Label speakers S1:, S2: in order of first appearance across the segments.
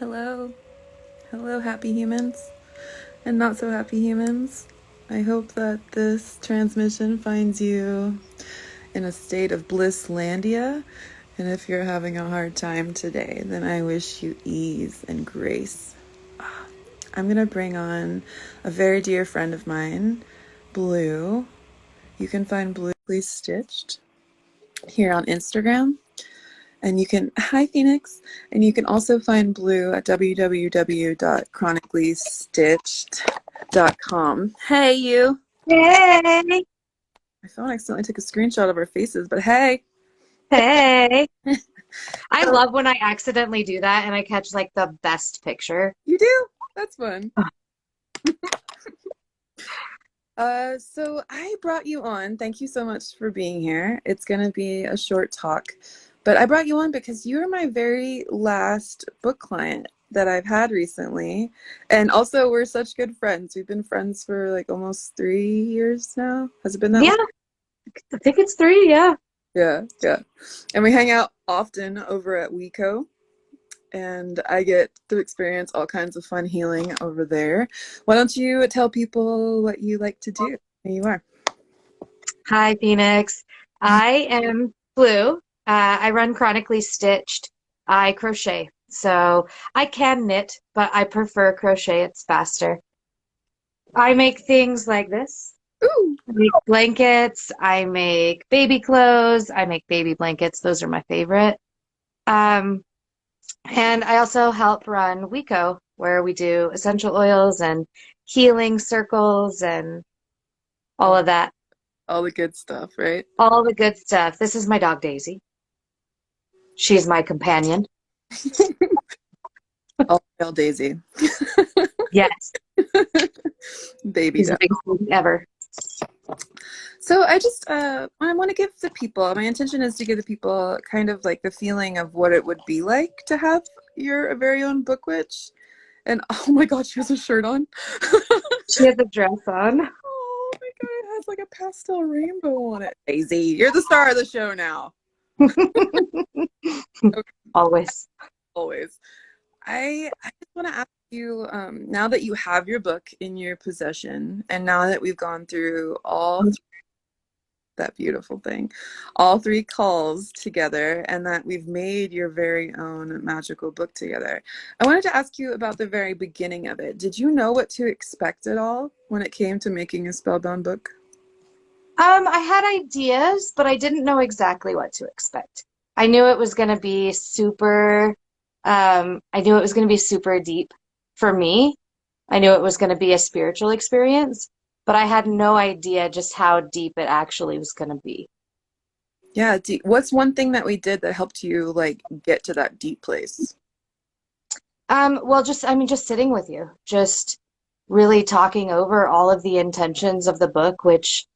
S1: Hello. Hello, happy humans and not so happy humans. I hope that this transmission finds you in a state of blisslandia. And if you're having a hard time today, then I wish you ease and grace. I'm going to bring on a very dear friend of mine, Blue. You can find Blue Stitched here on Instagram. And you can, hi Phoenix, and you can also find Blue at www.chronicallystitched.com. Hey, you.
S2: Hey,
S1: My phone accidentally took a screenshot of our faces, but hey.
S2: hey. I
S1: So
S2: love when I accidentally do that and I catch like the best picture.
S1: you do? That's fun. So I brought you on. Thank you so much for being here. It's going to be a short talk, but I brought you on because you are my very last book client that I've had recently. And also, we're such good friends. We've been friends for like almost 3 years now. Has it been that long?
S2: Yeah, I think it's three. Yeah.
S1: Yeah, yeah. And we hang out often over at WeCo, and I get to experience all kinds of fun healing over there. Why don't you tell people what you like to do? Here you are.
S2: Hi, Phoenix. I am Blue. I run Chronically Stitched. I crochet. So I can knit, but I prefer crochet. It's faster. I make things like this.
S1: Ooh.
S2: I make blankets. I make baby clothes. I make baby blankets. Those are my favorite. Um, And I also help run Wico, where we do essential oils and healing circles and all
S1: All,
S2: of that.
S1: all the good stuff, right?
S2: All the good stuff. This is my dog Daisy. She's my companion.
S1: All hail Daisy.
S2: Yes,
S1: Baby
S2: she's the
S1: doll.
S2: biggest thing ever.
S1: So I want to give the people, my intention is to give the people kind of like the feeling of what it would be like to have your very own book witch. And oh my God, she has a shirt on.
S2: She has a dress on.
S1: Oh my God, it has like a pastel rainbow on it. Daisy, you're the star of the show now. Okay,
S2: Always.
S1: always. I just want to ask you, now that you have your book in your possession, and now that we've gone through that beautiful thing, all three calls together, and that we've made your very own magical book together, I wanted to ask you about the very beginning of it. Did you know what to expect at all when it came to making a spellbound book?
S2: I had ideas, but I didn't know exactly what to expect. I knew it was going to be super, I knew it was going to be super deep for me. I knew it was going to be a spiritual experience, but I had no idea just how deep it actually was going to be.
S1: Yeah, what's one thing that we did that helped you like get to that deep place?
S2: Well, just sitting with you, just really talking over all of the intentions of the book, which,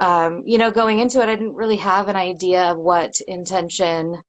S2: going into it, I didn't really have an idea of what intention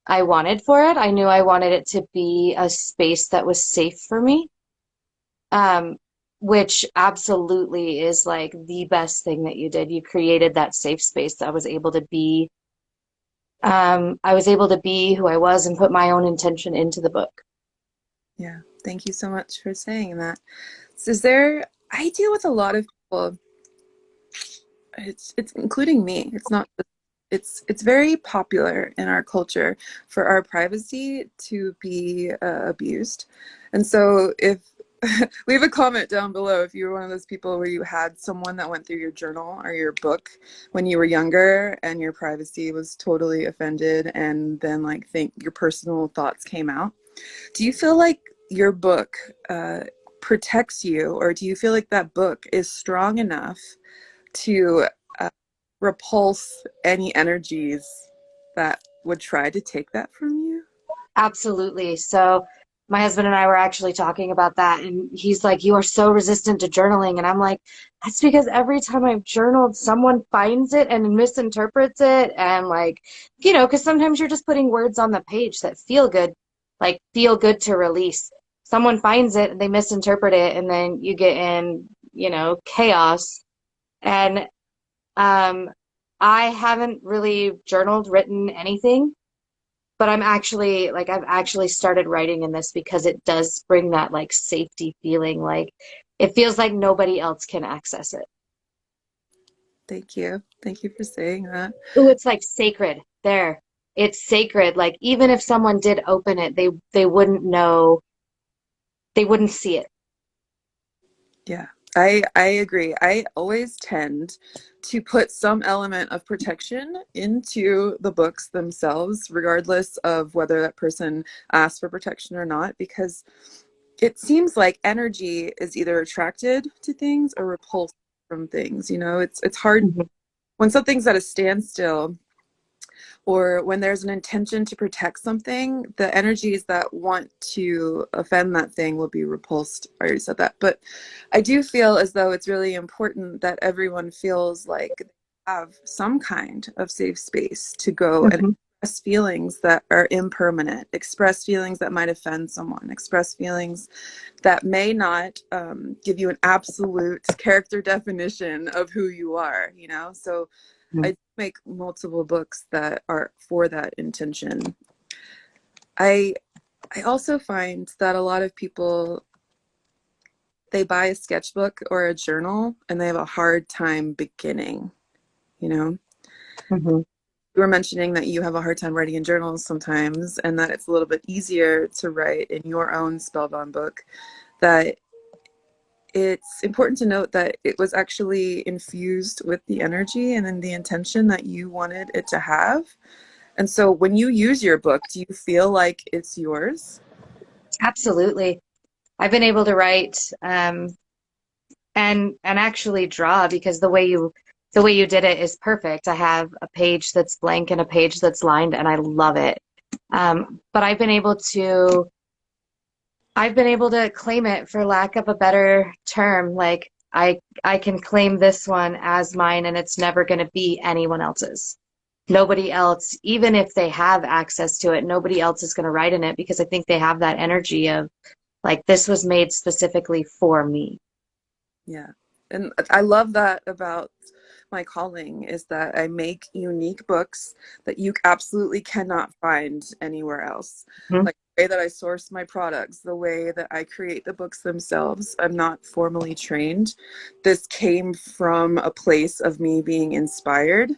S2: I wanted for it. I knew I wanted it to be a space that was safe for me, um, which absolutely is like the best thing that you did. You created that safe space. I was able to be who I was and put my own intention into the book.
S1: Yeah, thank you so much for saying that. So is there, I deal with a lot of people, it's including me. It's very popular in our culture for our privacy to be abused. And so if leave a comment down below if you were one of those people where you had someone that went through your journal or your book when you were younger and your privacy was totally offended, and then like think your personal thoughts came out. Do you feel like your book protects you, or do you feel like that book is strong enough to uh, repulse any energies that would try to take that from you?
S2: Absolutely. So my husband and I were actually talking about that, and he's like, "You are so resistant to journaling." And I'm like, "That's because every time I've journaled, someone finds it and misinterprets it." And like, because sometimes you're just putting words on the page that feel good, like feel good to release. Someone finds it and they misinterpret it, and then you get in, chaos. And um, I haven't really journaled, written anything. but I've actually started writing in this because it does bring that like safety feeling. Like it feels like nobody else can access it.
S1: Thank you. Thank you for saying that.
S2: Ooh, it's like sacred there. It's sacred. Like even if someone did open it, they wouldn't know, they wouldn't see it.
S1: Yeah, I agree. I always tend to put some element of protection into the books themselves, regardless of whether that person asks for protection or not, because it seems like energy is either attracted to things or repulsed from things. You know, it's hard
S2: Mhm.
S1: when something's at a standstill or when there's an intention to protect something, the energies that want to offend that thing will be repulsed. I already said that. But I do feel as though it's really important that everyone feels like they have some kind of safe space to go and
S2: Mhm.
S1: express feelings that are impermanent, express feelings that might offend someone, express feelings that may not give you an absolute character definition of who you are, you know? So I make multiple books that are for that intention. I I also find that a lot of people they buy a sketchbook or a journal and they have a hard time beginning, you know?
S2: Mhm.
S1: You were mentioning that you have a hard time writing in journals sometimes and that it's a little bit easier to write in your own Spellbound book. That it's important to note that it was actually infused with the energy and then the intention that you wanted it to have. And so when you use your book, do you feel like it's yours?
S2: Absolutely. I've been able to write and actually draw because the way you did it is perfect. I have a page that's blank and a page that's lined and I love it. But I've been able to claim it for lack of a better term. Like I can claim this one as mine and it's never going to be anyone else's. Nobody else, even if they have access to it, nobody else is going to write in it because I think they have that energy of like this was made specifically for me.
S1: Yeah. And I love that about my calling is that I make unique books that you absolutely cannot find anywhere else.
S2: Mhm.
S1: Like the way that I source my products, the way that I create the books themselves, I'm not formally trained. This came from a place of me being inspired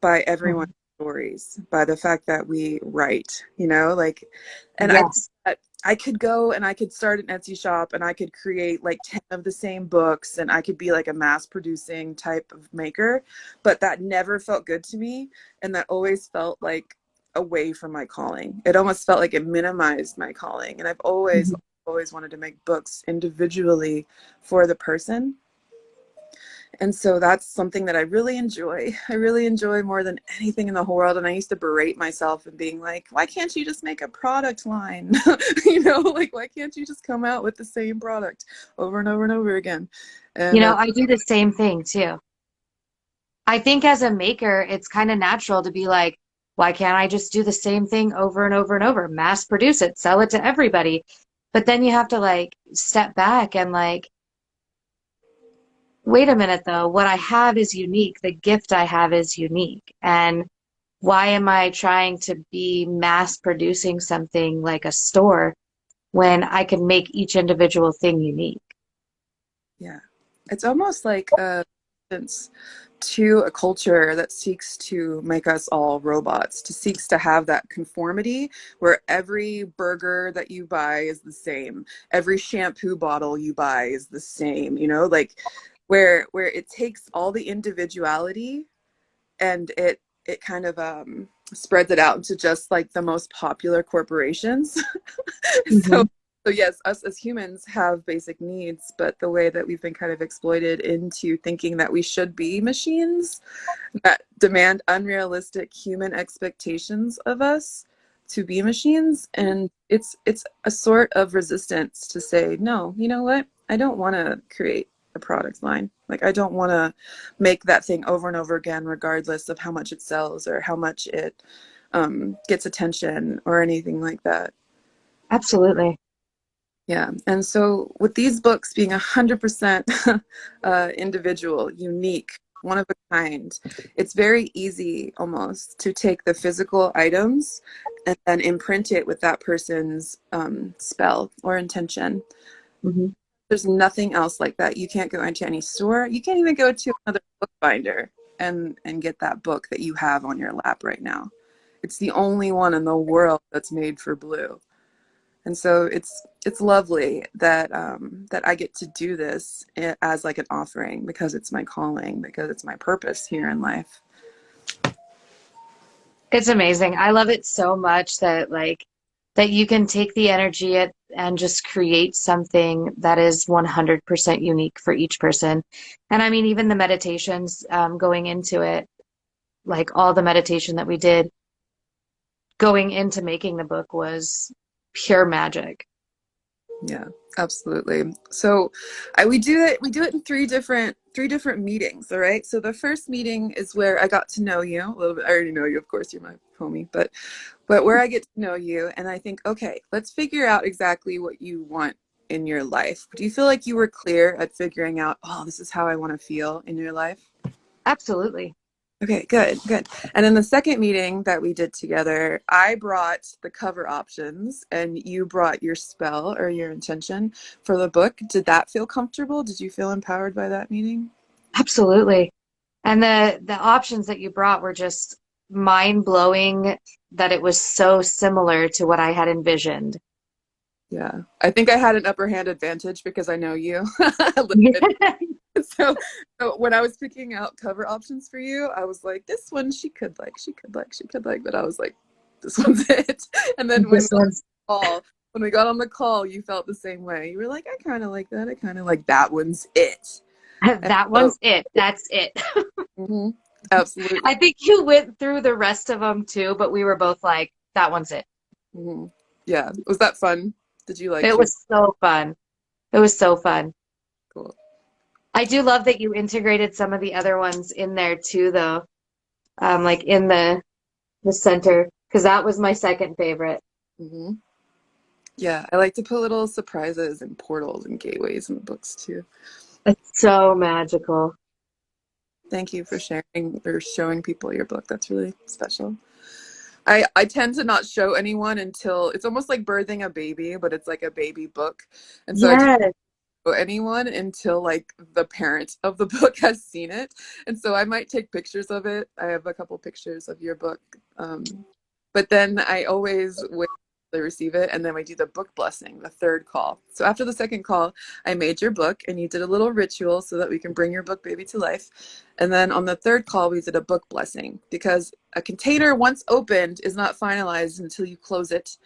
S1: by everyone's
S2: Mhm.
S1: stories, by the fact that we write, you know, like, and
S2: Yes.
S1: I could go and I could start an Etsy shop and I could create like 10 of the same books and I could be like a mass producing type of maker, but that never felt good to me. And that always felt like away from my calling. It almost felt like it minimized my calling. And I've
S2: Mhm.
S1: always wanted to make books individually for the person, and so that's something that I really enjoy. I really enjoy more than anything in the whole world. And I used to berate myself and being like, why can't you just make a product line? You know, like, why can't you just come out with the same product over and over and over again?
S2: You
S1: And
S2: know, I do the same thing too. I think as a maker, it's kind of natural to be like, why can't I just do the same thing over and over and over, mass produce it, sell it to everybody? But then you have to like step back and like, wait a minute though, what I have is unique. The gift I have is unique. And why am I trying to be mass producing something like a store when I can make each individual thing unique?
S1: yeah, it's almost like a resistance to a culture that seeks to make us all robots, to seeks to have that conformity where every burger that you buy is the same, every shampoo bottle you buy is the same, you know, like where it takes all the individuality and it kind of spreads it out into just like the most popular corporations. so
S2: Hmm.
S1: so yes, us as humans have basic needs, but the way that we've been kind of exploited into thinking that we should be machines that demand unrealistic human expectations of us to be machines, and it's a sort of resistance to say no, you know what, I don't want to create a product line. Like I don't want to make that thing over and over again regardless of how much it sells or how much it gets attention or anything like that.
S2: Absolutely.
S1: Yeah. And so with these books being 100% individual, unique, one of a kind. It's very easy almost to take the physical items and then imprint it with that person's spell or intention.
S2: Hmm.
S1: There's nothing else like that. You can't go into any store. You can't even go to another bookbinder and get that book that you have on your lap right now. It's the only one in the world that's made for blue. And so it's lovely that that I get to do this as like an offering because it's my calling, because it's my purpose here in life.
S2: It's amazing. I love it so much that that you can take the energy and just create something that is 100% unique for each person. And I mean, even the meditations going into it, like all the meditation that we did going into making the book was pure magic.
S1: Yeah, absolutely. So we do it in three different meetings, all right? So the first meeting is where I got to know you a little bit. I already know you, of course, you're my homie, but where I get to know you and I think, okay, let's figure out exactly what you want in your life. Do you feel like you were clear at figuring out, oh, this is how I want to feel in your life?
S2: Absolutely.
S1: Okay, good, good. And in the second meeting that we did together, I brought the cover options and you brought your spell or your intention for the book. Did that feel comfortable? Did you feel empowered by that meeting?
S2: Absolutely. And the options that you brought were just mind-blowing that it was so similar to what I had envisioned.
S1: Yeah. I think I had an upper hand advantage because I know you a little bit. So, so when I was picking out cover options for you, I was like, this one she could like, but I was like, this one's it. And then
S2: This one's
S1: when we got on the call, you felt the same way. You were like, I kind of like that. I kind of like that one's it. And
S2: that
S1: so,
S2: one's it. That's it.
S1: mhm, absolutely.
S2: I think you went through the rest of them too, but we were both like, that one's it.
S1: Mhm. Yeah. Was that fun? Did you like
S2: It
S1: choosing?
S2: was so fun. It was so fun.
S1: Cool.
S2: I do love that you integrated some of the other ones in there too, though, like in the center, because that was my second favorite.
S1: Hmm. Yeah, I like to put little surprises and portals and gateways in the books too.
S2: It's so magical.
S1: Thank you for sharing or showing people your book. That's really special. I tend to not show anyone until it's almost like birthing a baby, but it's like a baby book. And so I tend
S2: Yes.
S1: to show anyone until like the parent of the book has seen it. And so I might take pictures of it. I have a couple pictures of your book. But then I always wait till they receive it, and then we do the book blessing, the third call. So after the second call, I made your book, and you did a little ritual so that we can bring your book baby to life. And then on the third call, we did a book blessing because a container once opened is not finalized until you close it.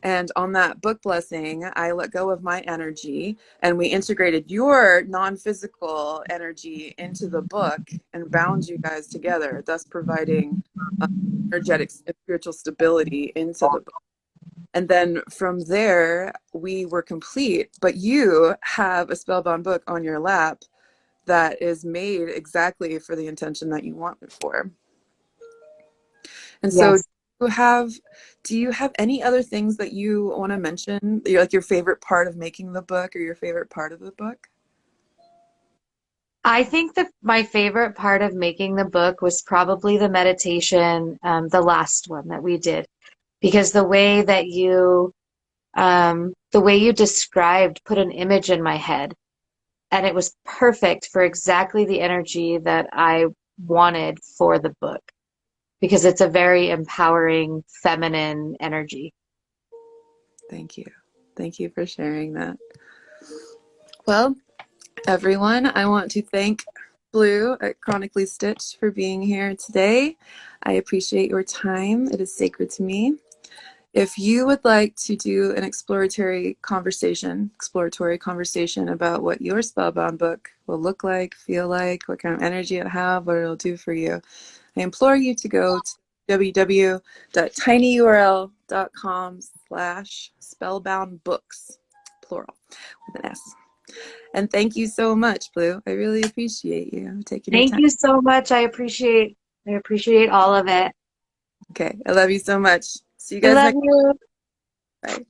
S1: And on that book blessing, I let go of my energy and we integrated your non physical energy into the book and bound you guys together, thus providing energetic and spiritual stability into the book. And then from there, we were complete. But you have a spellbound book on your lap that is made exactly for the intention that you want it for. And so
S2: Yes.
S1: do you have any other things that you want to mention? You're like your favorite part of making the book or your favorite part of the book?
S2: I think that my favorite part of making the book was probably the meditation, the last one that we did, because the way you described, put an image in my head, and it was perfect for exactly the energy that I wanted for the book, because it's a very empowering, feminine energy.
S1: Thank you. Thank you for sharing that. Well, everyone, I want to thank Blue at Chronically Stitched for being here today. I appreciate your time. It is sacred to me. If you would like to do an exploratory conversation about what your spellbound book will look like, feel like, what kind of energy it'll have, what it'll do for you, I implore you to go to www.tinyurl.com/spellboundbooks, plural, with an S. And thank you so much, Blue. I really appreciate you taking your
S2: Thank
S1: time.
S2: you so much. I appreciate all of it.
S1: Okay, I love you so much. See you
S2: I
S1: guys
S2: love
S1: next.
S2: you.
S1: Bye.